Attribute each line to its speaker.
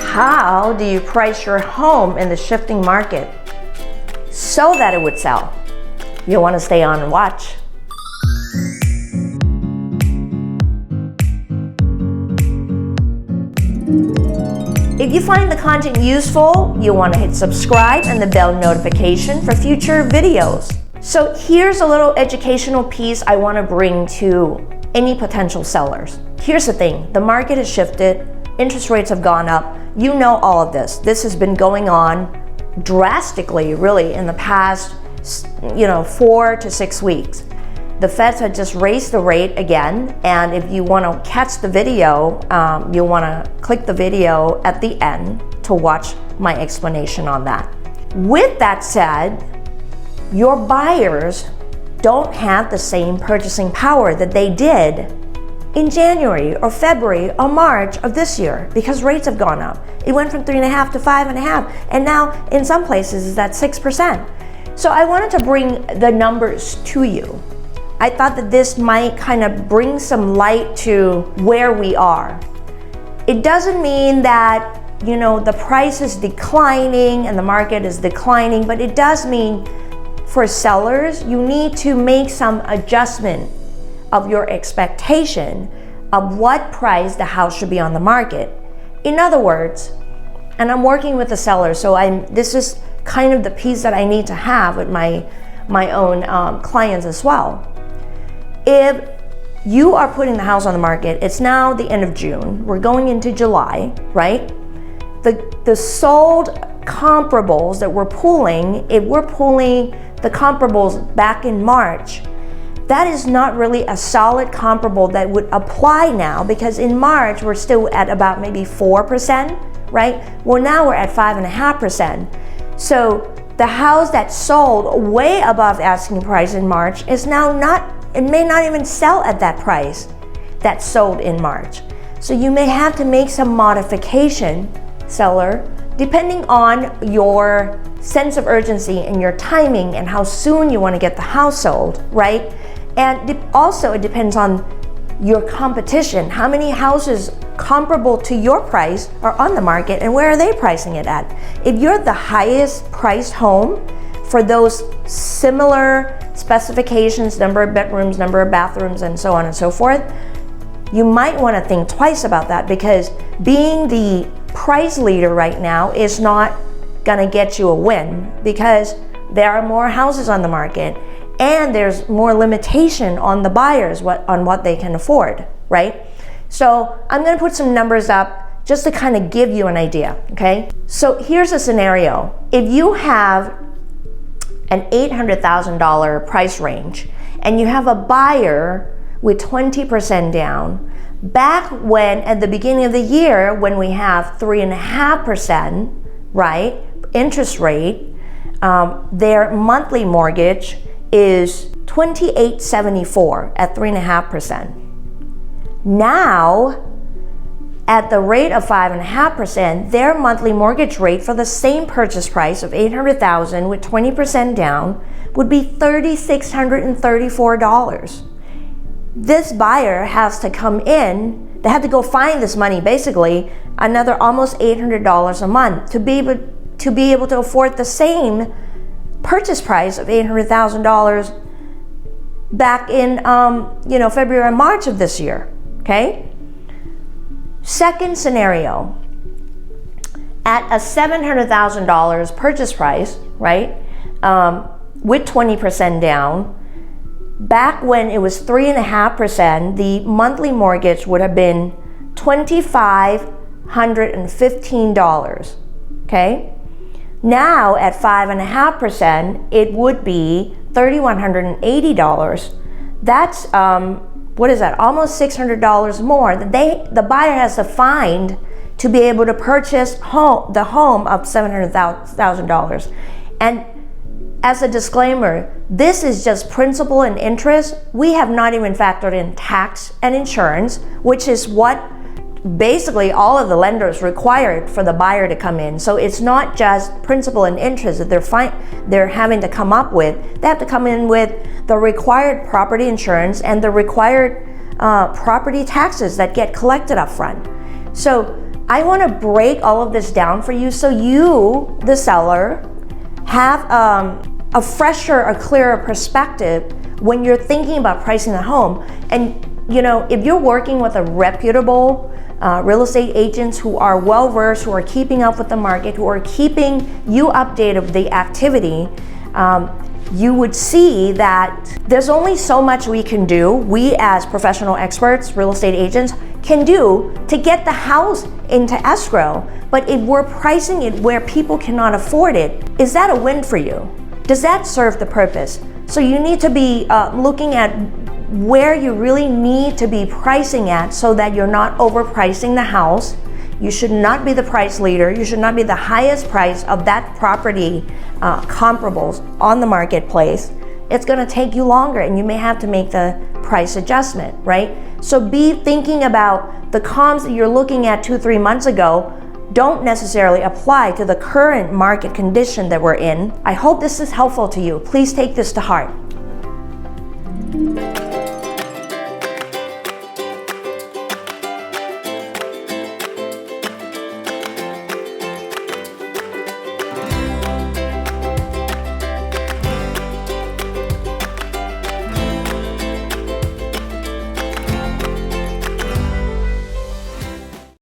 Speaker 1: How do you price your home in the shifting market so that it would sell? You'll want to stay on and watch. If you find the content useful, you'll want to hit subscribe and the bell notification for future videos. So here's a little educational piece I want to bring to any potential sellers. Here's the thing, the market has shifted, interest rates have gone up. You know all of this. This has been going on drastically, really, in the past 4 to 6 weeks. The Feds had just raised the rate again, and if you want to catch the video, you'll want to click the video at the end to watch my explanation on that. With that said, your buyers don't have the same purchasing power that they did in January or February or March of this year because rates have gone up. It went from 3.5 to 5.5, and now in some places it's at 6%. So I wanted to bring the numbers to you. I thought that this might kind of bring some light to where we are. It doesn't mean that, the price is declining and the market is declining, but it does mean for sellers, you need to make some adjustment of your expectation of what price the house should be on the market. In other words, and I'm working with the seller, so this is kind of the piece that I need to have with my own clients as well. If you are putting the house on the market, it's now the end of June, we're going into July, right? The sold comparables that we're pulling, if we're pulling the comparables back in March, that is not really a solid comparable that would apply now, because in March we're still at about maybe 4%, right? Well, now we're at 5.5%. So the house that sold way above asking price in March is now it may not even sell at that price that sold in March. So you may have to make some modification, seller, depending on your sense of urgency and your timing and how soon you want to get the house sold, right? And also it depends on your competition. How many houses comparable to your price are on the market and where are they pricing it at? If you're the highest priced home for those similar specifications, number of bedrooms, number of bathrooms, and so on and so forth, you might want to think twice about that, because being the price leader right now is not gonna get you a win, because there are more houses on the market and there's more limitation on the buyers on what they can afford, right? So I'm gonna put some numbers up just to kind of give you an idea, okay? So here's a scenario. If you have an $800,000 price range and you have a buyer with 20% down, back when at the beginning of the year when we have 3.5%, right, interest rate, their monthly mortgage is $2,874 at 3.5%. Now, at the rate of 5.5%, their monthly mortgage rate for the same purchase price of $800,000 with 20% down would be $3,634. This buyer has to come in, they have to go find this money, basically another almost $800 a month to be able to afford the same purchase price of $800,000 back in February and March of this year, okay? Second scenario, at a $700,000 purchase price, right, with 20% down, back when it was 3.5%, the monthly mortgage would have been $2,515, okay? Now at 5.5%, it would be $3,180. That's what is that? Almost $600 more that the buyer has to find to be able to purchase the home of $700,000. And as a disclaimer, this is just principal and interest. We have not even factored in tax and insurance, which is what basically all of the lenders require for the buyer to come in. So it's not just principal and interest that they're having to come up with. They have to come in with the required property insurance and the required property taxes that get collected up front. So I want to break all of this down for you so you, the seller, have a fresher, a clearer perspective when you're thinking about pricing the home. And you know, if you're working with a reputable real estate agents who are well-versed, who are keeping up with the market, who are keeping you updated with the activity, you would see that there's only so much we can do, we as professional experts, real estate agents, can do to get the house into escrow. But if we're pricing it where people cannot afford it, is that a win for you? Does that serve the purpose? So you need to be looking at where you really need to be pricing at so that you're not overpricing the house. You should not be the price leader. You should not be the highest price of that property comparables on the marketplace. It's gonna take you longer and you may have to make the price adjustment, right? So be thinking about the comps that you're looking at 2-3 months ago don't necessarily apply to the current market condition that we're in. I hope this is helpful to you. Please take this to heart.